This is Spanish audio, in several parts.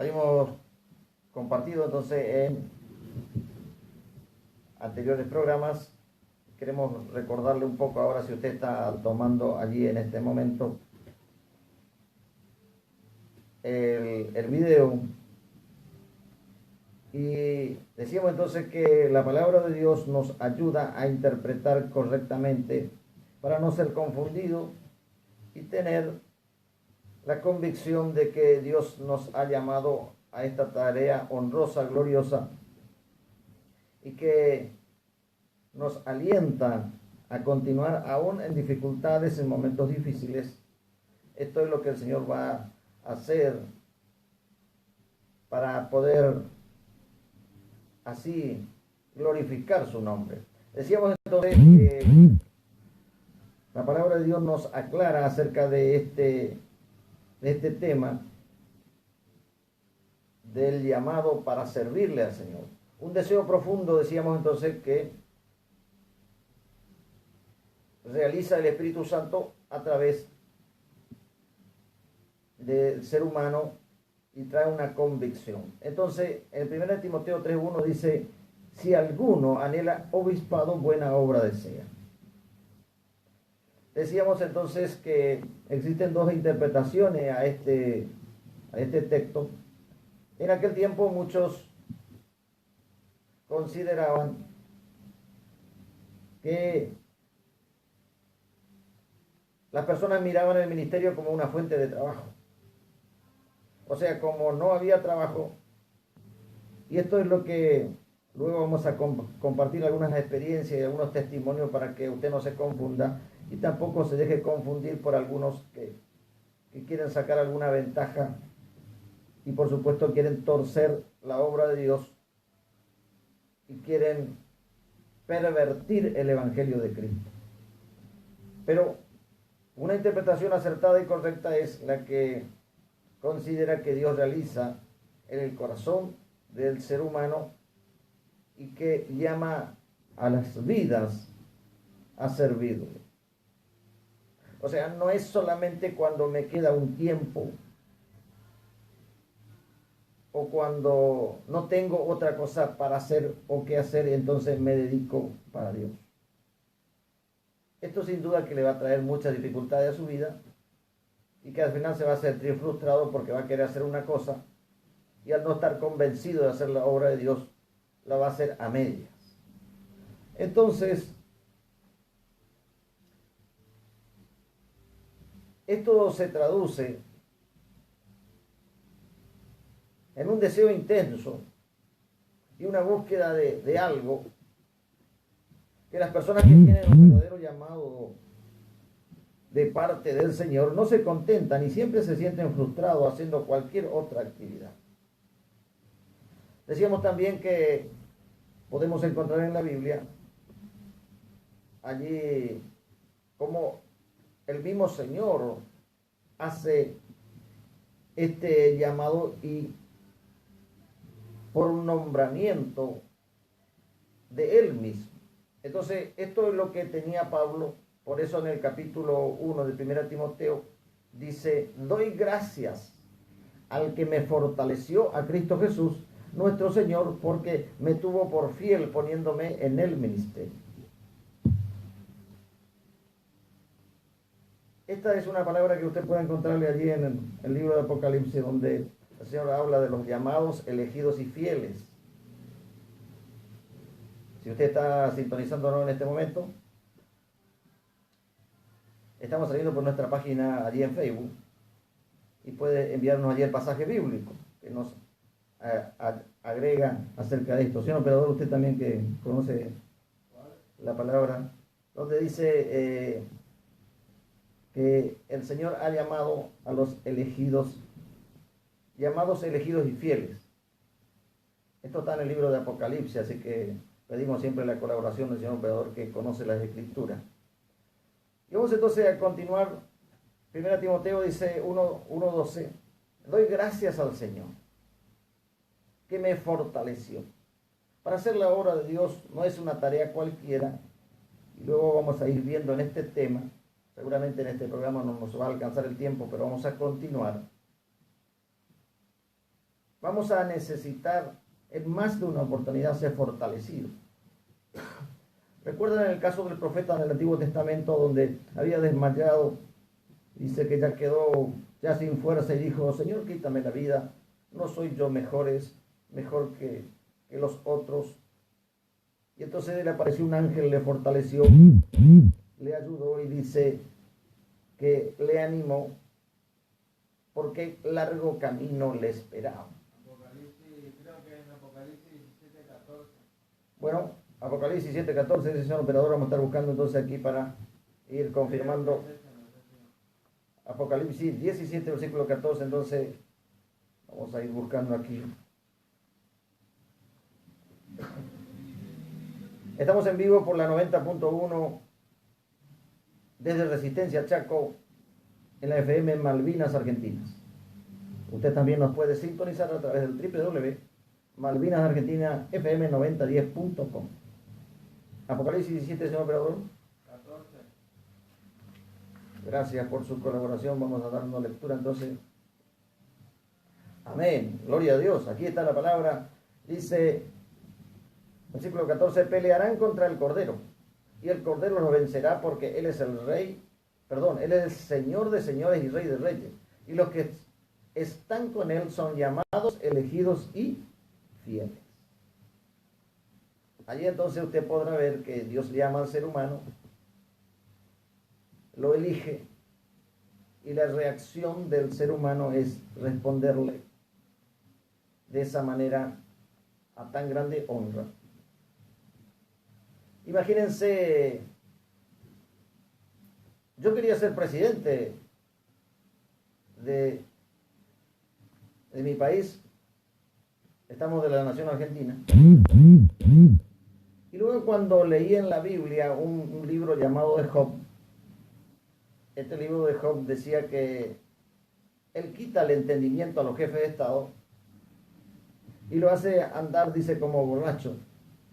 Habíamos compartido entonces en anteriores programas. Queremos recordarle un poco ahora, si usted está tomando allí en este momento el video. Y decíamos entonces que la palabra de Dios nos ayuda a interpretar correctamente para no ser confundido y tener la convicción de que Dios nos ha llamado a esta tarea honrosa, gloriosa, y que nos alienta a continuar aún en dificultades, en momentos difíciles. Esto es lo que el Señor va a hacer para poder así glorificar su nombre. Decíamos entonces que la palabra de Dios nos aclara acerca de este tema del llamado para servirle al Señor. Un deseo profundo, decíamos entonces, que realiza el Espíritu Santo a través del ser humano y trae una convicción. Entonces, en 1 Timoteo 3:1 dice: si alguno anhela obispado, buena obra desea. Decíamos entonces que existen dos interpretaciones a este texto. En aquel tiempo muchos consideraban que las personas miraban el ministerio como una fuente de trabajo. O sea, como no había trabajo, y esto es lo que luego vamos a compartir algunas experiencias y algunos testimonios para que usted no se confunda y tampoco se deje confundir por algunos que quieren sacar alguna ventaja y por supuesto quieren torcer la obra de Dios y quieren pervertir el Evangelio de Cristo. Pero una interpretación acertada y correcta es la que considera que Dios realiza en el corazón del ser humano y que llama a las vidas a servirle. O sea, no es solamente cuando me queda un tiempo o cuando no tengo otra cosa para hacer o qué hacer y entonces me dedico para Dios. Esto sin duda que le va a traer muchas dificultades a su vida y que al final se va a sentir frustrado porque va a querer hacer una cosa y al no estar convencido de hacer la obra de Dios, la va a hacer a medias. Entonces, esto se traduce en un deseo intenso y una búsqueda de algo que las personas que tienen un verdadero llamado de parte del Señor no se contentan y siempre se sienten frustrados haciendo cualquier otra actividad. Decíamos también que podemos encontrar en la Biblia allí como el mismo Señor hace este llamado y por un nombramiento de Él mismo. Entonces, esto es lo que tenía Pablo. Por eso en el capítulo 1 de 1 Timoteo dice: doy gracias al que me fortaleció, a Cristo Jesús, nuestro Señor, porque me tuvo por fiel poniéndome en el ministerio. Esta es una palabra que usted puede encontrarle allí en el libro de Apocalipsis, donde el Señor habla de los llamados, elegidos y fieles. Si usted está sintonizándonos en este momento, estamos saliendo por nuestra página allí en Facebook y puede enviarnos allí el pasaje bíblico que nos agrega acerca de esto. Señor operador, usted también que conoce la palabra, donde dice que el Señor ha llamado a los elegidos, llamados, elegidos y fieles. Esto está en el libro de Apocalipsis, así que pedimos siempre la colaboración del señor operador que conoce las Escrituras. Y vamos entonces a continuar. 1 Timoteo dice 1:12: doy gracias al Señor que me fortaleció. Para hacer la obra de Dios no es una tarea cualquiera. Y luego vamos a ir viendo en este tema. Seguramente en este programa no nos va a alcanzar el tiempo, pero vamos a continuar. vamos a necesitar en más de una oportunidad ser fortalecidos. Recuerdan el caso del profeta en el Antiguo Testamento donde había desmayado, dice que ya quedó ya sin fuerza y dijo, Señor, quítame la vida, no soy yo mejor que los otros. Y entonces le apareció un ángel, le fortaleció, le ayudó y dice que le animó porque largo camino le esperaba. Creo que en Apocalipsis 17:14. Bueno, Apocalipsis 7:14, dice señor operador, vamos a estar buscando entonces aquí para ir confirmando. Apocalipsis 17, versículo 14, entonces vamos a ir buscando aquí. Estamos en vivo por la 90.1 desde Resistencia Chaco en la FM Malvinas Argentinas. Usted también nos puede sintonizar a través del www.malvinasargentinafm9010.com. Apocalipsis 17, señor operador. 14. Gracias por su colaboración. Vamos a darnos lectura entonces. Amén. Gloria a Dios. Aquí está la palabra. Dice, versículo 14, pelearán contra el Cordero. Y el Cordero los vencerá porque Él es el Rey, Él es el Señor de señores y Rey de reyes. Y los que están con Él son llamados, elegidos y fieles. Allí entonces usted podrá ver que Dios llama al ser humano, lo elige, y la reacción del ser humano es responderle de esa manera a tan grande honra. Imagínense, yo quería ser presidente de mi país, estamos de la nación argentina, y luego cuando leí en la Biblia un libro llamado de Job, este libro de Job decía que él quita el entendimiento a los jefes de Estado y lo hace andar, dice, como borracho.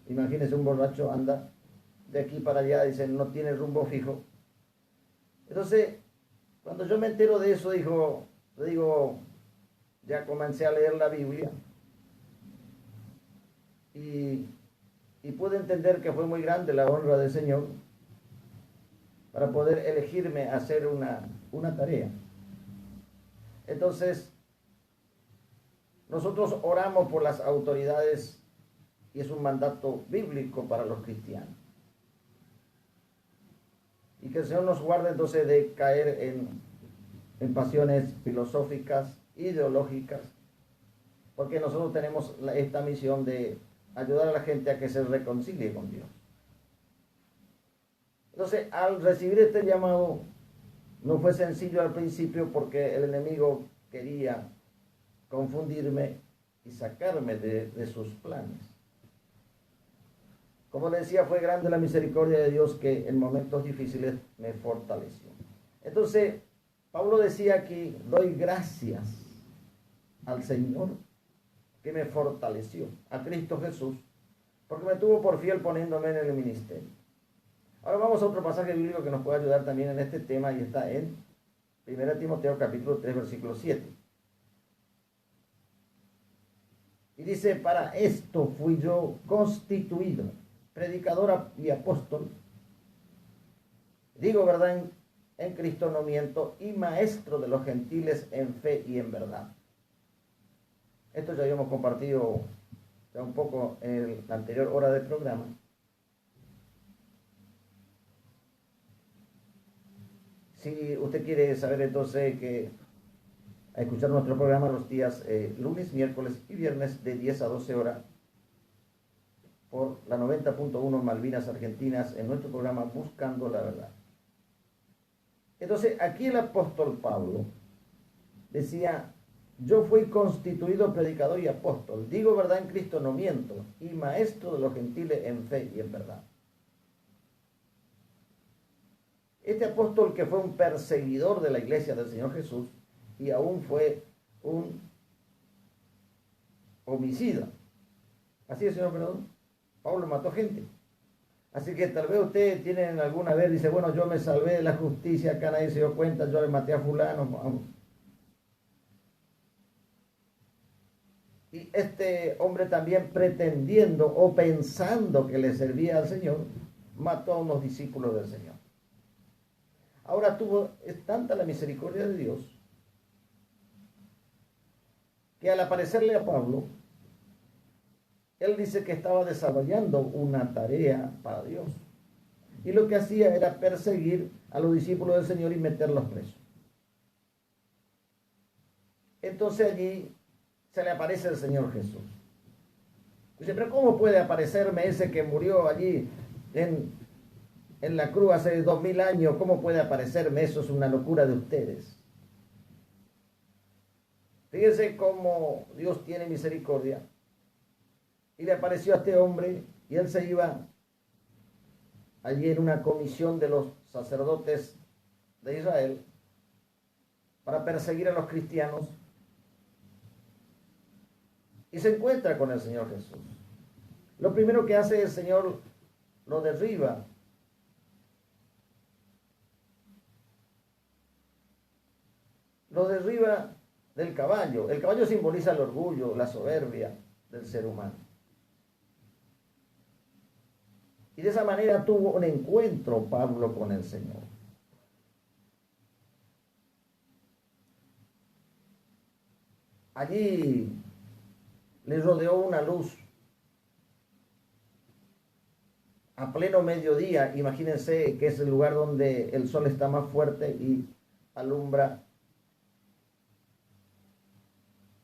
Imagínense, un borracho anda de aquí para allá, dice, no tiene rumbo fijo. Entonces, cuando yo me entero de eso, digo, ya comencé a leer la Biblia y pude entender que fue muy grande la honra del Señor para poder elegirme a hacer una tarea. Entonces, nosotros oramos por las autoridades y es un mandato bíblico para los cristianos. Y que el Señor nos guarde entonces de caer en pasiones filosóficas, ideológicas, porque nosotros tenemos esta misión de ayudar a la gente a que se reconcilie con Dios. Entonces, al recibir este llamado, no fue sencillo al principio porque el enemigo quería confundirme y sacarme de sus planes. Como le decía, fue grande la misericordia de Dios que en momentos difíciles me fortaleció. Entonces, Pablo decía aquí, doy gracias al Señor que me fortaleció, a Cristo Jesús, porque me tuvo por fiel poniéndome en el ministerio. Ahora vamos a otro pasaje bíblico que nos puede ayudar también en este tema y está en 1 Timoteo capítulo 3, versículo 7. Y dice, para esto fui yo constituido, predicador y apóstol, digo verdad en Cristo no miento, y maestro de los gentiles en fe y en verdad. Esto ya habíamos compartido ya un poco en la anterior hora del programa. Si usted quiere saber entonces que a escuchar nuestro programa los días lunes, miércoles y viernes de 10 a 12 horas por la 90.1 Malvinas Argentinas en nuestro programa Buscando la Verdad. Entonces aquí el apóstol Pablo decía, yo fui constituido predicador y apóstol, digo verdad en Cristo no miento, y maestro de los gentiles en fe y en verdad. Este apóstol que fue un perseguidor de la iglesia del Señor Jesús y aún fue un homicida. Así es, señor operador. Pablo mató gente. Así que tal vez ustedes tienen alguna vez, dice, bueno, yo me salvé de la justicia, acá nadie se dio cuenta, yo le maté a fulano. Y este hombre también, pretendiendo o pensando que le servía al Señor, mató a unos discípulos del Señor. Ahora es tanta la misericordia de Dios que al aparecerle a Pablo, él dice que estaba desarrollando una tarea para Dios. Y lo que hacía era perseguir a los discípulos del Señor y meterlos presos. Entonces allí se le aparece el Señor Jesús. Dice, pero ¿cómo puede aparecerme ese que murió allí en la cruz hace 2000 años? ¿Cómo puede aparecerme? Eso es una locura de ustedes. Fíjense cómo Dios tiene misericordia. Y le apareció a este hombre y él se iba allí en una comisión de los sacerdotes de Israel para perseguir a los cristianos. Y se encuentra con el Señor Jesús. Lo primero que hace el Señor lo derriba. Lo derriba del caballo. El caballo simboliza el orgullo, la soberbia del ser humano. Y de esa manera tuvo un encuentro Pablo con el Señor. Allí le rodeó una luz a pleno mediodía. Imagínense que es el lugar donde el sol está más fuerte y alumbra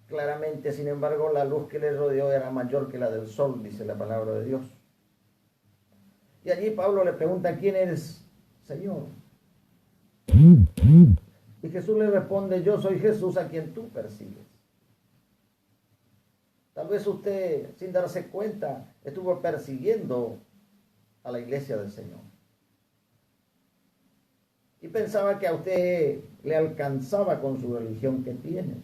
claramente. Sin embargo, la luz que le rodeó era mayor que la del sol, dice la palabra de Dios. Y allí Pablo le pregunta, ¿quién eres, Señor? Y Jesús le responde, yo soy Jesús a quien tú persigues. Tal vez usted, sin darse cuenta, estuvo persiguiendo a la iglesia del Señor. Y pensaba que a usted le alcanzaba con su religión que tiene.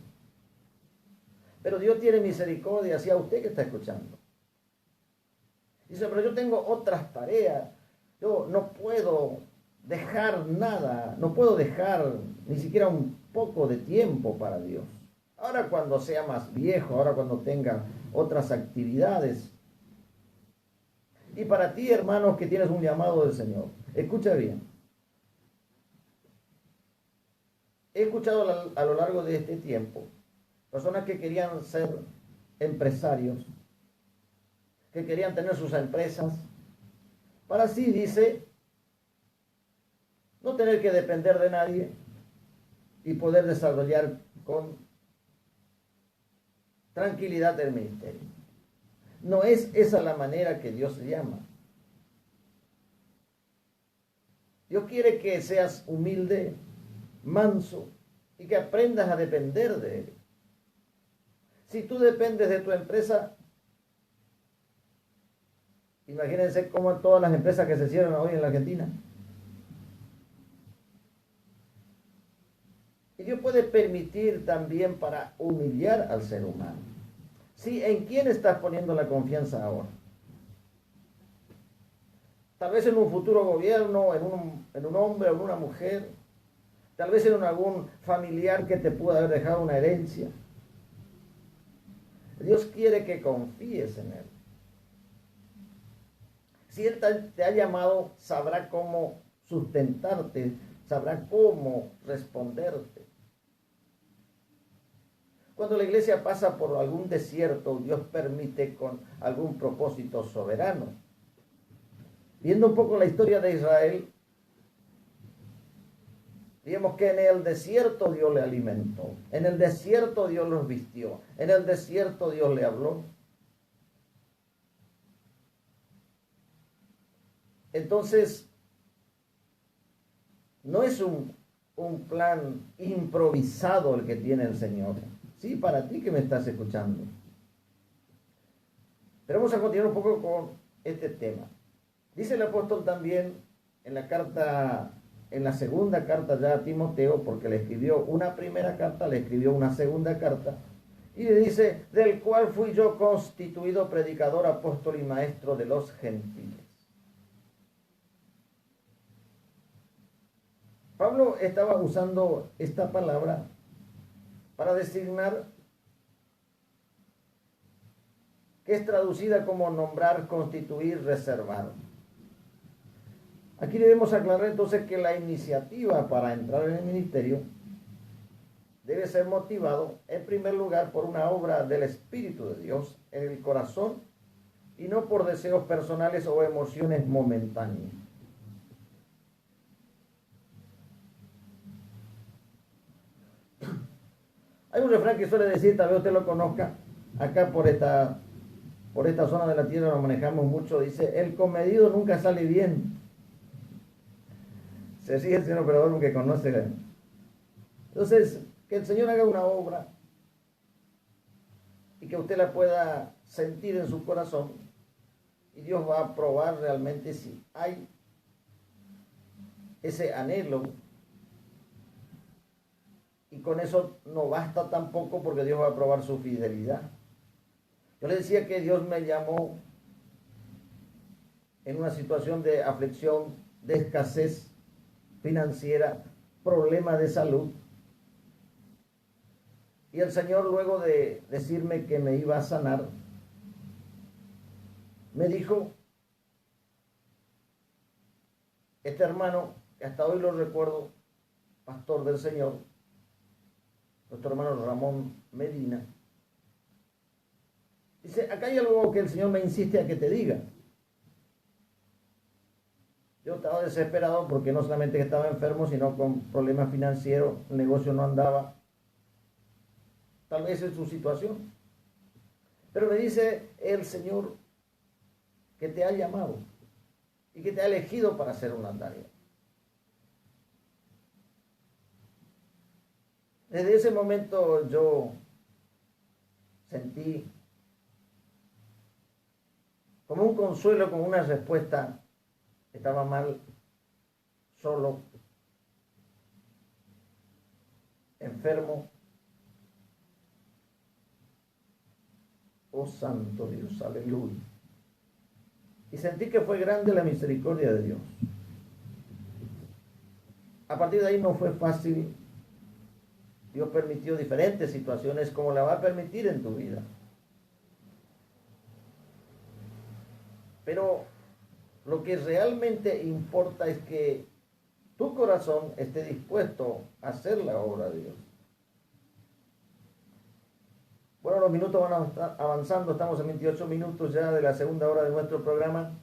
Pero Dios tiene misericordia hacia usted que está escuchando. Dice, pero yo tengo otras tareas. Yo no puedo dejar nada, no puedo dejar ni siquiera un poco de tiempo para Dios. Ahora cuando sea más viejo, ahora cuando tenga otras actividades. Y para ti, hermanos, que tienes un llamado del Señor, escucha bien. He escuchado a lo largo de este tiempo personas que querían ser empresarios, que querían tener sus empresas, para así, dice, no tener que depender de nadie y poder desarrollar con tranquilidad el ministerio. No es esa la manera que Dios llama. Dios quiere que seas humilde, manso y que aprendas a depender de Él. Si tú dependes de tu empresa, imagínense cómo todas las empresas que se cierran hoy en la Argentina. Y Dios puede permitir también para humillar al ser humano. Sí, ¿en quién estás poniendo la confianza ahora? Tal vez en un futuro gobierno, en un hombre o en una mujer. Tal vez en algún familiar que te pueda haber dejado una herencia. Dios quiere que confíes en Él. Si Él te ha llamado, sabrá cómo sustentarte, sabrá cómo responderte. Cuando la iglesia pasa por algún desierto, Dios permite con algún propósito soberano. Viendo un poco la historia de Israel, vemos que en el desierto Dios le alimentó, en el desierto Dios los vistió, en el desierto Dios le habló. Entonces, no es un plan improvisado el que tiene el Señor. Sí, para ti que me estás escuchando. Pero vamos a continuar un poco con este tema. Dice el apóstol también en la segunda carta ya a Timoteo, porque le escribió una primera carta, le escribió una segunda carta, y le dice, del cual fui yo constituido predicador, apóstol y maestro de los gentiles. Pablo estaba usando esta palabra para designar que es traducida como nombrar, constituir, reservar. Aquí debemos aclarar entonces que la iniciativa para entrar en el ministerio debe ser motivado en primer lugar por una obra del Espíritu de Dios en el corazón y no por deseos personales o emociones momentáneas. Hay un refrán que suele decir, tal vez usted lo conozca, acá por esta zona de la tierra lo manejamos mucho, dice, el comedido nunca sale bien. Se sigue el señor operador porque conoce. Entonces, que el Señor haga una obra y que usted la pueda sentir en su corazón y Dios va a probar realmente si hay ese anhelo. Y con eso no basta tampoco porque Dios va a probar su fidelidad. Yo le decía que Dios me llamó en una situación de aflicción, de escasez financiera, problema de salud. Y el Señor, luego de decirme que me iba a sanar, me dijo, este hermano, que hasta hoy lo recuerdo, pastor del Señor, nuestro hermano Ramón Medina, dice, acá hay algo que el Señor me insiste a que te diga. Yo estaba desesperado porque no solamente estaba enfermo, sino con problemas financieros, el negocio no andaba. Tal vez es su situación. Pero me dice el Señor que te ha llamado y que te ha elegido para hacer una tarea. Desde ese momento yo sentí como un consuelo, como una respuesta. Estaba mal, solo, enfermo. Oh Santo Dios, aleluya. Y sentí que fue grande la misericordia de Dios. A partir de ahí no fue fácil. Dios permitió diferentes situaciones como la va a permitir en tu vida. Pero lo que realmente importa es que tu corazón esté dispuesto a hacer la obra de Dios. Bueno, los minutos van avanzando, estamos en 28 minutos ya de la segunda hora de nuestro programa.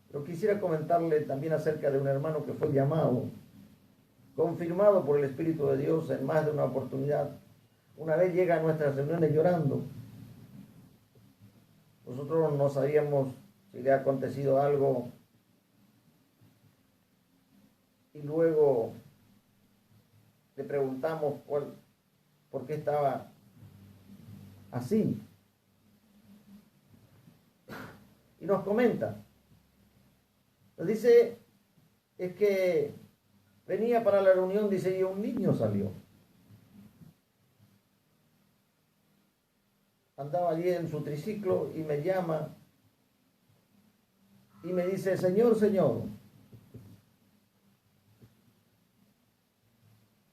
Pero quisiera comentarle también acerca de un hermano que fue llamado, confirmado por el Espíritu de Dios en más de una oportunidad. Una vez llega a nuestras reuniones llorando. Nosotros no sabíamos si le ha acontecido algo. Y luego le preguntamos por qué estaba así. Y nos comenta. Nos dice, es que venía para la reunión, dice, y un niño salió. Andaba allí en su triciclo y me llama y me dice, Señor,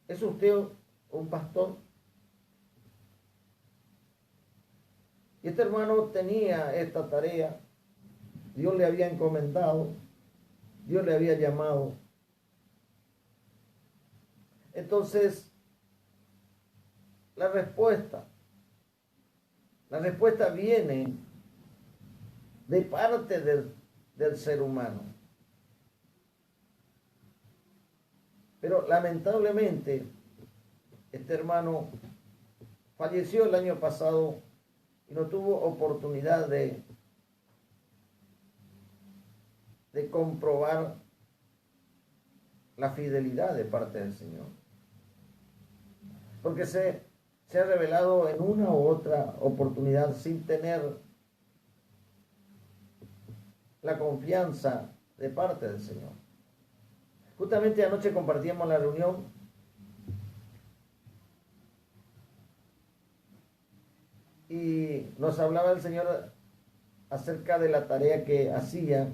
¿es usted un pastor? Y este hermano tenía esta tarea, Dios le había encomendado, Dios le había llamado. Entonces, la respuesta viene de parte del ser humano. Pero lamentablemente, este hermano falleció el año pasado y no tuvo oportunidad de comprobar la fidelidad de parte del Señor. Porque se ha revelado en una u otra oportunidad sin tener la confianza de parte del Señor. Justamente anoche compartíamos la reunión y nos hablaba el Señor acerca de la tarea que hacía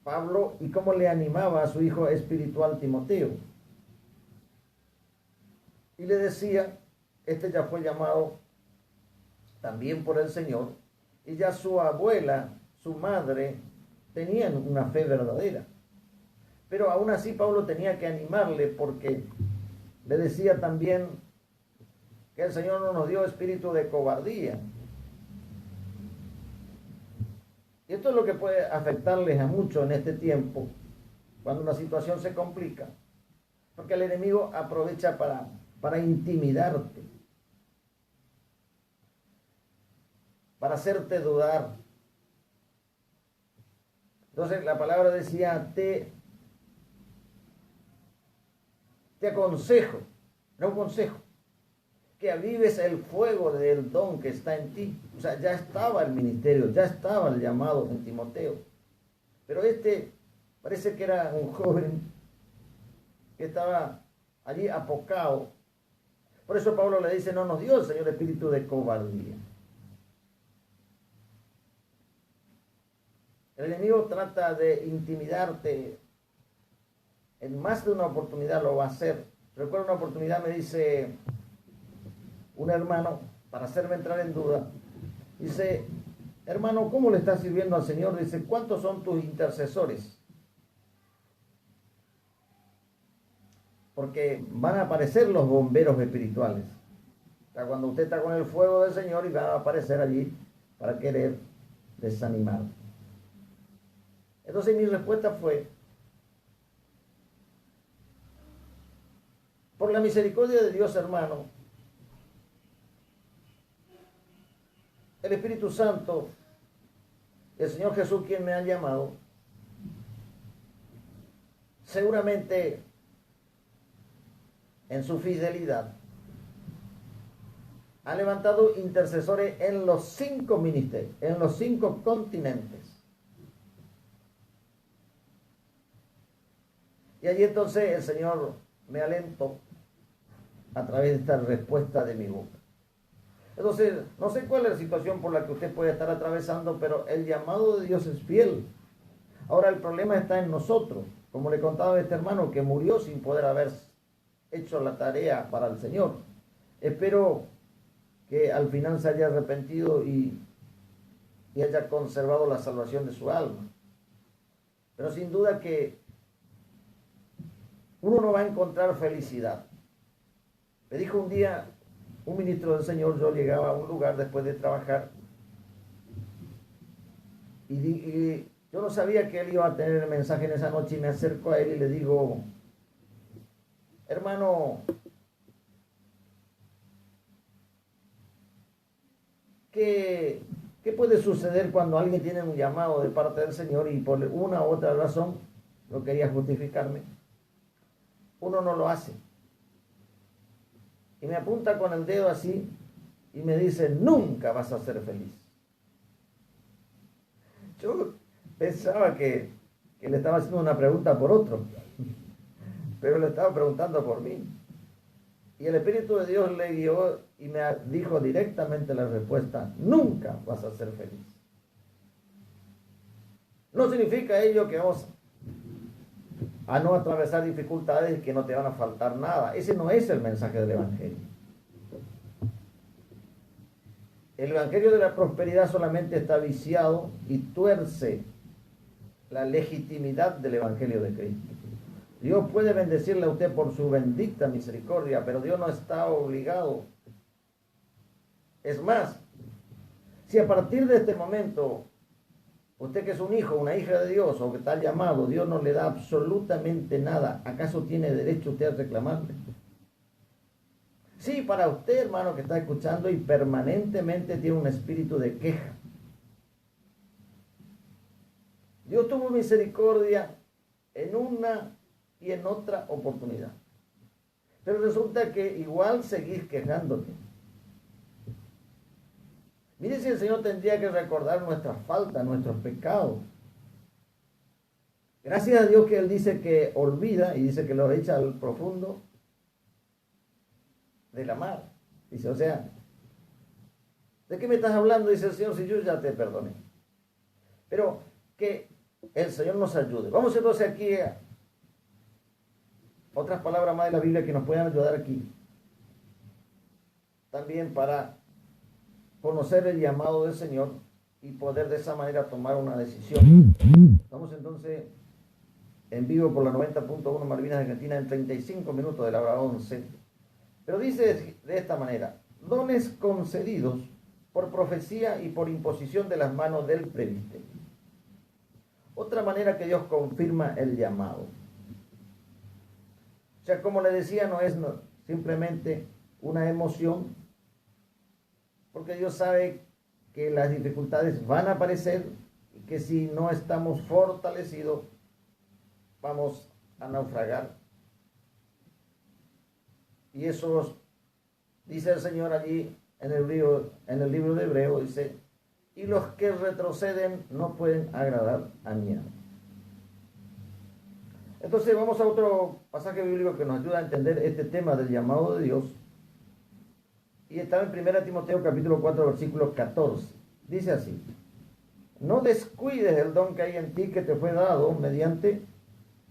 Pablo y cómo le animaba a su hijo espiritual Timoteo. Y le decía, este ya fue llamado también por el Señor, y ya su abuela, su madre, tenían una fe verdadera. Pero aún así Pablo tenía que animarle porque le decía también que el Señor no nos dio espíritu de cobardía. Y esto es lo que puede afectarles a muchos en este tiempo, cuando una situación se complica. Porque el enemigo aprovecha para intimidarte, para hacerte dudar. Entonces la palabra decía, te aconsejo, no consejo, que avives el fuego del don que está en ti. O sea, ya estaba el ministerio, ya estaba el llamado en Timoteo. Pero parece que era un joven que estaba allí apocado. Por eso Pablo le dice, no nos dio el Señor espíritu de cobardía. El enemigo trata de intimidarte. En más de una oportunidad lo va a hacer. Recuerdo una oportunidad, me dice un hermano, para hacerme entrar en duda, dice, hermano, ¿cómo le estás sirviendo al Señor? Dice, ¿cuántos son tus intercesores? Porque van a aparecer los bomberos espirituales. O sea, cuando usted está con el fuego del Señor y van a aparecer allí para querer desanimar. Entonces mi respuesta fue, por la misericordia de Dios, hermano, el Espíritu Santo, el Señor Jesús, quien me ha llamado, seguramente en su fidelidad ha levantado intercesores en los 5 ministerios, en los 5 continentes. Y allí entonces el Señor me alentó a través de esta respuesta de mi boca. Entonces, no sé cuál es la situación por la que usted puede estar atravesando, pero el llamado de Dios es fiel. Ahora el problema está en nosotros. Como le contaba a este hermano que murió sin poder haber hecho la tarea para el Señor. Espero que al final se haya arrepentido y haya conservado la salvación de su alma. Pero sin duda que uno no va a encontrar felicidad. Me dijo un día un ministro del Señor, yo llegaba a un lugar después de trabajar y yo no sabía que él iba a tener el mensaje en esa noche y me acerco a él y le digo, hermano, ¿qué puede suceder cuando alguien tiene un llamado de parte del Señor y por una u otra razón, no quería justificarme, uno no lo hace? Y me apunta con el dedo así y me dice, nunca vas a ser feliz. Yo pensaba que le estaba haciendo una pregunta por otro, pero le estaba preguntando por mí. Y el Espíritu de Dios le guió y me dijo directamente la respuesta, nunca vas a ser feliz. No significa ello que vamos a no atravesar dificultades y que no te van a faltar nada. Ese no es el mensaje del Evangelio. El Evangelio de la prosperidad solamente está viciado y tuerce la legitimidad del Evangelio de Cristo. Dios puede bendecirle a usted por su bendita misericordia, pero Dios no está obligado. Es más, si a partir de este momento usted que es un hijo, una hija de Dios o que está llamado, Dios no le da absolutamente nada, ¿acaso tiene derecho usted a reclamarle? Sí, para usted, hermano, que está escuchando y permanentemente tiene un espíritu de queja. Dios tuvo misericordia en una y en otra oportunidad. Pero resulta que igual seguís quejándote. Mire si el Señor tendría que recordar nuestras faltas, nuestros pecados. Gracias a Dios que Él dice que olvida y dice que lo echa al profundo de la mar. Dice, o sea, ¿de qué me estás hablando? Dice el Señor, si yo ya te perdoné. Pero que el Señor nos ayude. Vamos entonces aquí a otras palabras más de la Biblia que nos puedan ayudar aquí. También para conocer el llamado del Señor y poder de esa manera tomar una decisión. Estamos entonces en vivo por la 90.1 Malvinas Argentina en 35 minutos de la hora 11. Pero dice de esta manera: dones concedidos por profecía y por imposición de las manos del presbiterio. Otra manera que Dios confirma el llamado. O sea, como le decía, no es simplemente una emoción, porque Dios sabe que las dificultades van a aparecer y que si no estamos fortalecidos vamos a naufragar. Y eso dice el Señor allí en el libro de Hebreo, dice: y los que retroceden no pueden agradar a mi amo. Entonces vamos a otro pasaje bíblico que nos ayuda a entender este tema del llamado de Dios. Y está en 1 Timoteo capítulo 4 versículo 14. Dice así: no descuides el don que hay en ti, que te fue dado mediante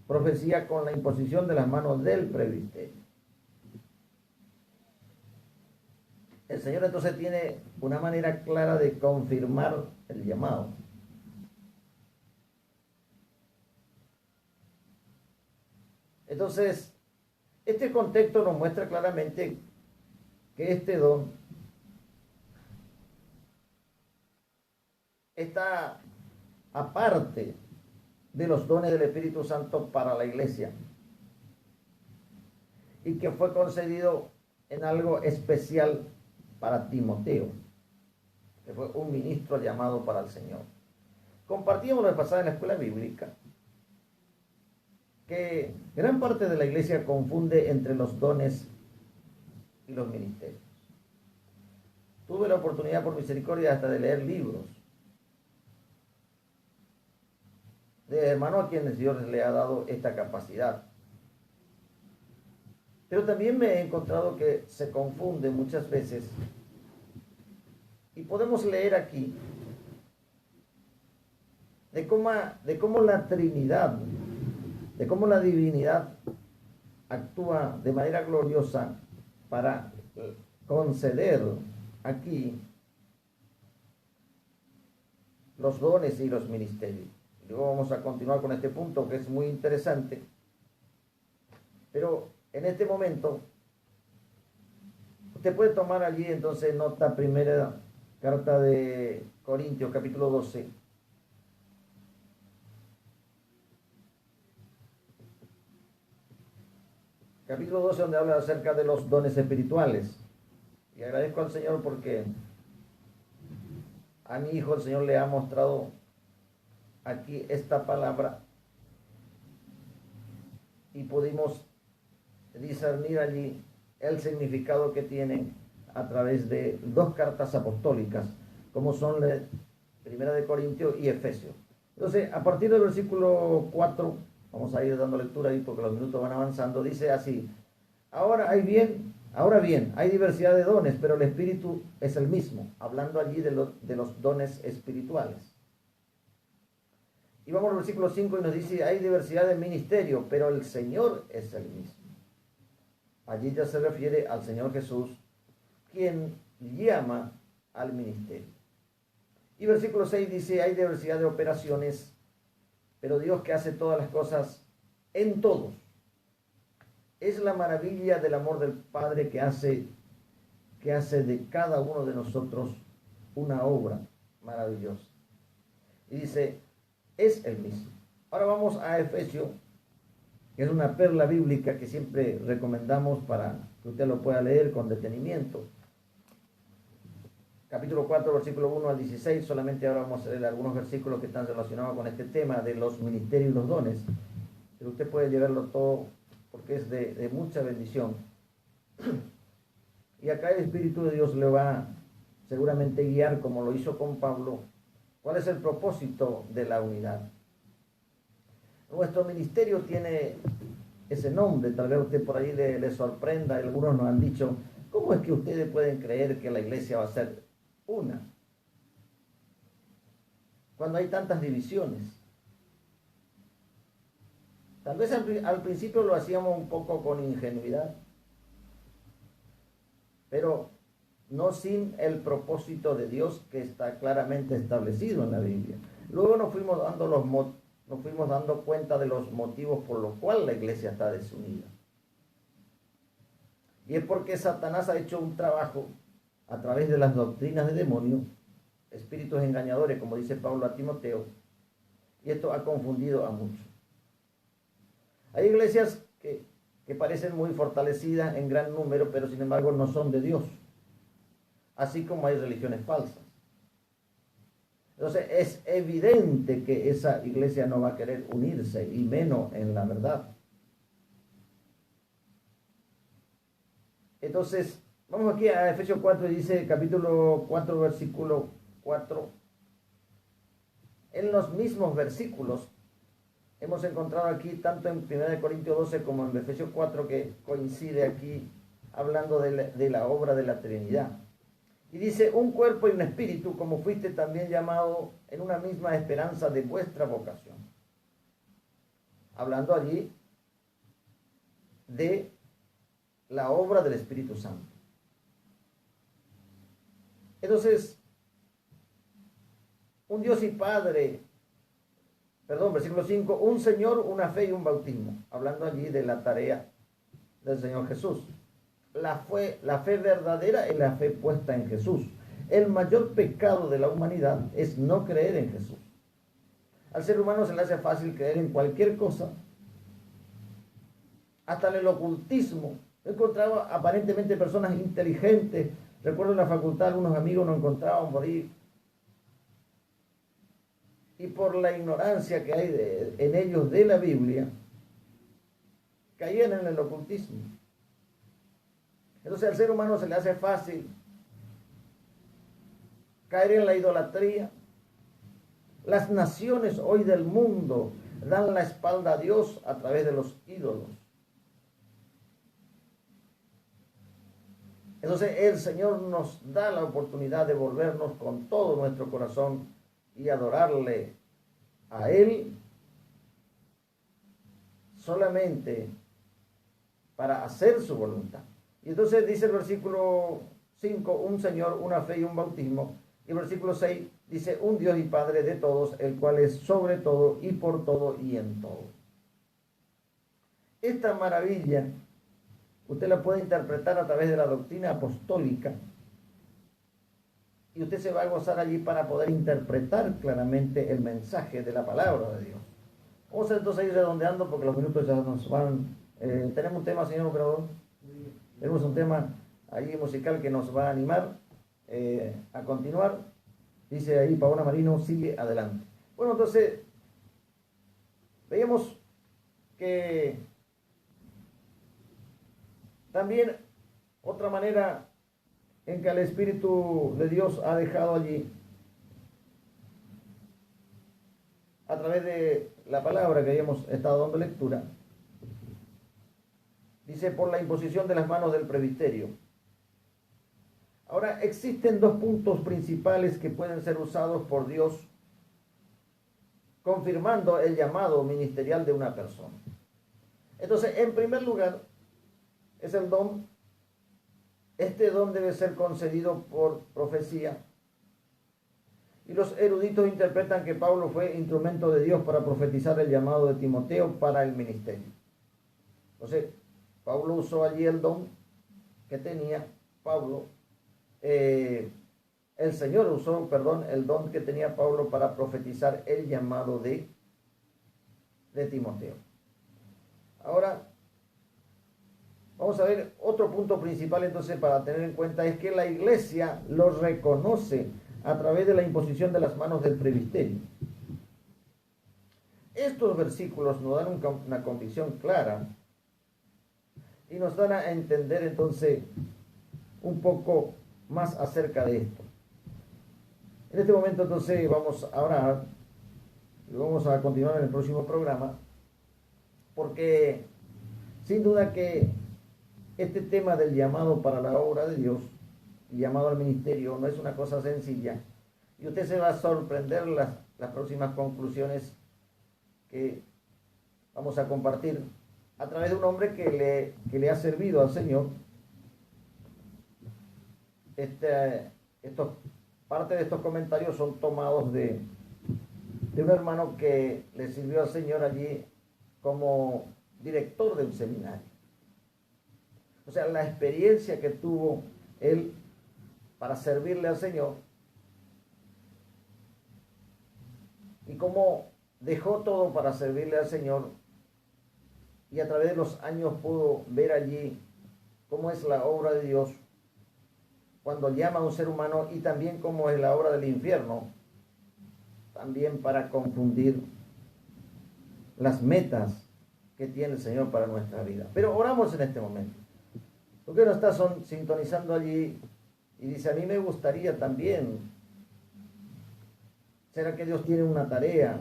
profecía con la imposición de las manos del presbiterio. El Señor entonces tiene una manera clara de confirmar el llamado. Entonces, este contexto nos muestra claramente que este don está aparte de los dones del Espíritu Santo para la iglesia y que fue concedido en algo especial para Timoteo, que fue un ministro llamado para el Señor. Compartíamos la pasada en la escuela bíblica que gran parte de la iglesia confunde entre los dones y los ministerios. Tuve la oportunidad, por misericordia, hasta de leer libros de hermanos a quienes Dios le ha dado esta capacidad. Pero también me he encontrado que se confunde muchas veces, y podemos leer aquí de cómo la Trinidad, de cómo la divinidad actúa de manera gloriosa para conceder aquí los dones y los ministerios. Luego vamos a continuar con este punto que es muy interesante, pero en este momento usted puede tomar allí entonces nota, primera carta de Corintios capítulo 12. Capítulo 12, donde habla acerca de los dones espirituales. Y agradezco al Señor porque a mi hijo el Señor le ha mostrado aquí esta palabra y pudimos discernir allí el significado que tiene a través de dos cartas apostólicas, como son la Primera de Corintios y Efesios. Entonces, a partir del versículo 4, vamos a ir dando lectura ahí porque los minutos van avanzando, dice así: ahora bien, hay diversidad de dones, pero el Espíritu es el mismo, hablando allí de los dones espirituales. Y vamos al versículo 5 y nos dice: hay diversidad de ministerio, pero el Señor es el mismo. Allí ya se refiere al Señor Jesús, quien llama al ministerio. Y versículo 6 dice: hay diversidad de operaciones, pero Dios, que hace todas las cosas en todos. Es la maravilla del amor del Padre que hace de cada uno de nosotros una obra maravillosa. Y dice: es el mismo. Ahora vamos a Efesios, que es una perla bíblica que siempre recomendamos para que usted lo pueda leer con detenimiento. Capítulo 4, versículo 1 al 16, solamente ahora vamos a leer algunos versículos que están relacionados con este tema de los ministerios y los dones, pero usted puede llevarlo todo porque es de mucha bendición. Y acá el Espíritu de Dios le va seguramente guiar, como lo hizo con Pablo, cuál es el propósito de la unidad. Nuestro ministerio tiene ese nombre, tal vez usted por ahí le sorprenda, algunos nos han dicho: ¿cómo es que ustedes pueden creer que la iglesia va a ser una cuando hay tantas divisiones? Tal vez al principio lo hacíamos un poco con ingenuidad, pero no sin el propósito de Dios que está claramente establecido en la Biblia. Luego nos fuimos dando cuenta de los motivos por los cuales la iglesia está desunida. Y es porque Satanás ha hecho un trabajo a través de las doctrinas de demonios, espíritus engañadores, como dice Pablo a Timoteo, y esto ha confundido a muchos. Hay iglesias que parecen muy fortalecidas en gran número, pero sin embargo no son de Dios, así como hay religiones falsas. Entonces es evidente que esa iglesia no va a querer unirse, y menos en la verdad. Entonces, vamos aquí a Efesios 4, y dice capítulo 4, versículo 4. En los mismos versículos hemos encontrado aquí, tanto en 1 Corintios 12 como en Efesios 4, que coincide aquí hablando de la obra de la Trinidad. Y dice, un cuerpo y un espíritu, como fuiste también llamado en una misma esperanza de vuestra vocación. Hablando allí de la obra del Espíritu Santo. Entonces, un Dios y Padre, versículo 5, un Señor, una fe y un bautismo. Hablando allí de la tarea del Señor Jesús. La fe verdadera es la fe puesta en Jesús. El mayor pecado de la humanidad es no creer en Jesús. Al ser humano se le hace fácil creer en cualquier cosa, hasta en el ocultismo. He encontrado aparentemente personas inteligentes. Recuerdo en la facultad algunos amigos nos encontraban por ahí, y por la ignorancia que hay en ellos de la Biblia, caían en el ocultismo. Entonces al ser humano se le hace fácil caer en la idolatría. Las naciones hoy del mundo dan la espalda a Dios a través de los ídolos. Entonces el Señor nos da la oportunidad de volvernos con todo nuestro corazón y adorarle a Él solamente para hacer su voluntad. Y entonces dice el versículo 5, un Señor, una fe y un bautismo. Y el versículo 6 dice, un Dios y Padre de todos, el cual es sobre todo y por todo y en todo. Esta maravilla usted la puede interpretar a través de la doctrina apostólica, y usted se va a gozar allí para poder interpretar claramente el mensaje de la palabra de Dios. Vamos a entonces ir redondeando porque los minutos ya nos van. Tenemos un tema, señor operador. Tenemos un tema allí musical que nos va a animar a continuar. Dice ahí Paola Marino, sigue adelante. Bueno, entonces veíamos que también otra manera en que el Espíritu de Dios ha dejado allí, a través de la palabra que habíamos estado dando lectura, dice, por la imposición de las manos del presbiterio. Ahora, existen dos puntos principales que pueden ser usados por Dios, confirmando el llamado ministerial de una persona. Entonces, en primer lugar, es el don. Este don debe ser concedido por profecía. Y los eruditos interpretan que Pablo fue instrumento de Dios para profetizar el llamado de Timoteo para el ministerio. Entonces, Pablo usó allí el don que tenía Pablo. El Señor usó, el don que tenía Pablo para profetizar el llamado de Timoteo. Ahora, vamos a ver otro punto principal entonces para tener en cuenta, es que la iglesia lo reconoce a través de la imposición de las manos del presbiterio. Estos versículos nos dan una convicción clara y nos dan a entender entonces un poco más acerca de esto. En este momento entonces vamos a orar y vamos a continuar en el próximo programa, porque sin duda que este tema del llamado para la obra de Dios, llamado al ministerio, no es una cosa sencilla, y usted se va a sorprender las próximas conclusiones que vamos a compartir a través de un hombre que le ha servido al Señor parte de estos comentarios son tomados de un hermano que le sirvió al Señor allí como director de un seminario. O sea, la experiencia que tuvo él para servirle al Señor y cómo dejó todo para servirle al Señor, y a través de los años pudo ver allí cómo es la obra de Dios cuando llama a un ser humano, y también cómo es la obra del infierno, también para confundir las metas que tiene el Señor para nuestra vida. Pero oramos en este momento. ¿Por qué no estás sintonizando allí y dice, a mí me gustaría también? ¿Será que Dios tiene una tarea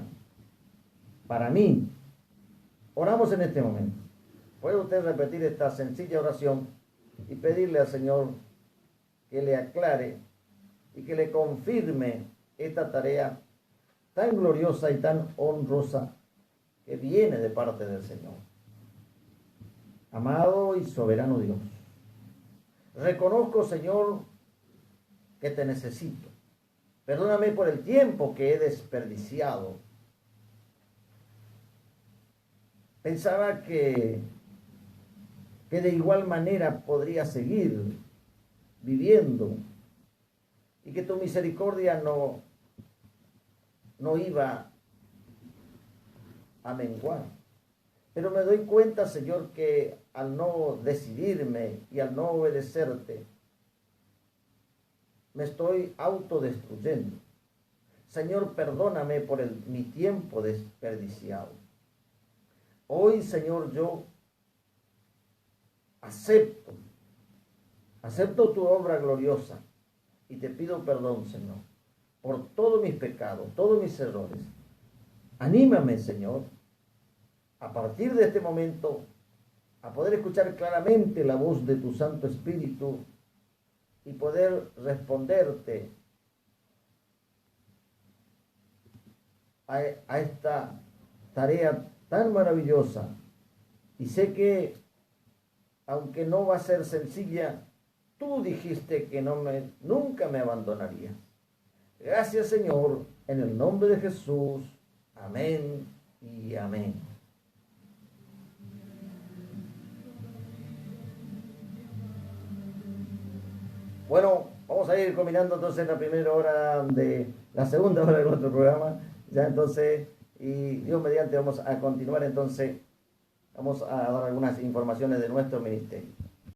para mí? Oramos en este momento. ¿Puede usted repetir esta sencilla oración y pedirle al Señor que le aclare y que le confirme esta tarea tan gloriosa y tan honrosa que viene de parte del Señor? Amado y soberano Dios, reconozco, Señor, que te necesito. Perdóname por el tiempo que he desperdiciado. Pensaba que de igual manera podría seguir viviendo y que tu misericordia no iba a menguar. Pero me doy cuenta, Señor, que al no decidirme y al no obedecerte, me estoy autodestruyendo. Señor, perdóname por mi tiempo desperdiciado. Hoy, Señor, yo acepto tu obra gloriosa y te pido perdón, Señor, por todos mis pecados, todos mis errores. Anímame, Señor, a partir de este momento, a poder escuchar claramente la voz de tu Santo Espíritu y poder responderte a esta tarea tan maravillosa. Y sé que, aunque no va a ser sencilla, tú dijiste que nunca me abandonarías. Gracias, Señor, en el nombre de Jesús. Amén y amén. Bueno, vamos a ir combinando entonces la primera hora la segunda hora de nuestro programa. Ya entonces, y Dios mediante, vamos a continuar entonces. Vamos a dar algunas informaciones de nuestro ministerio.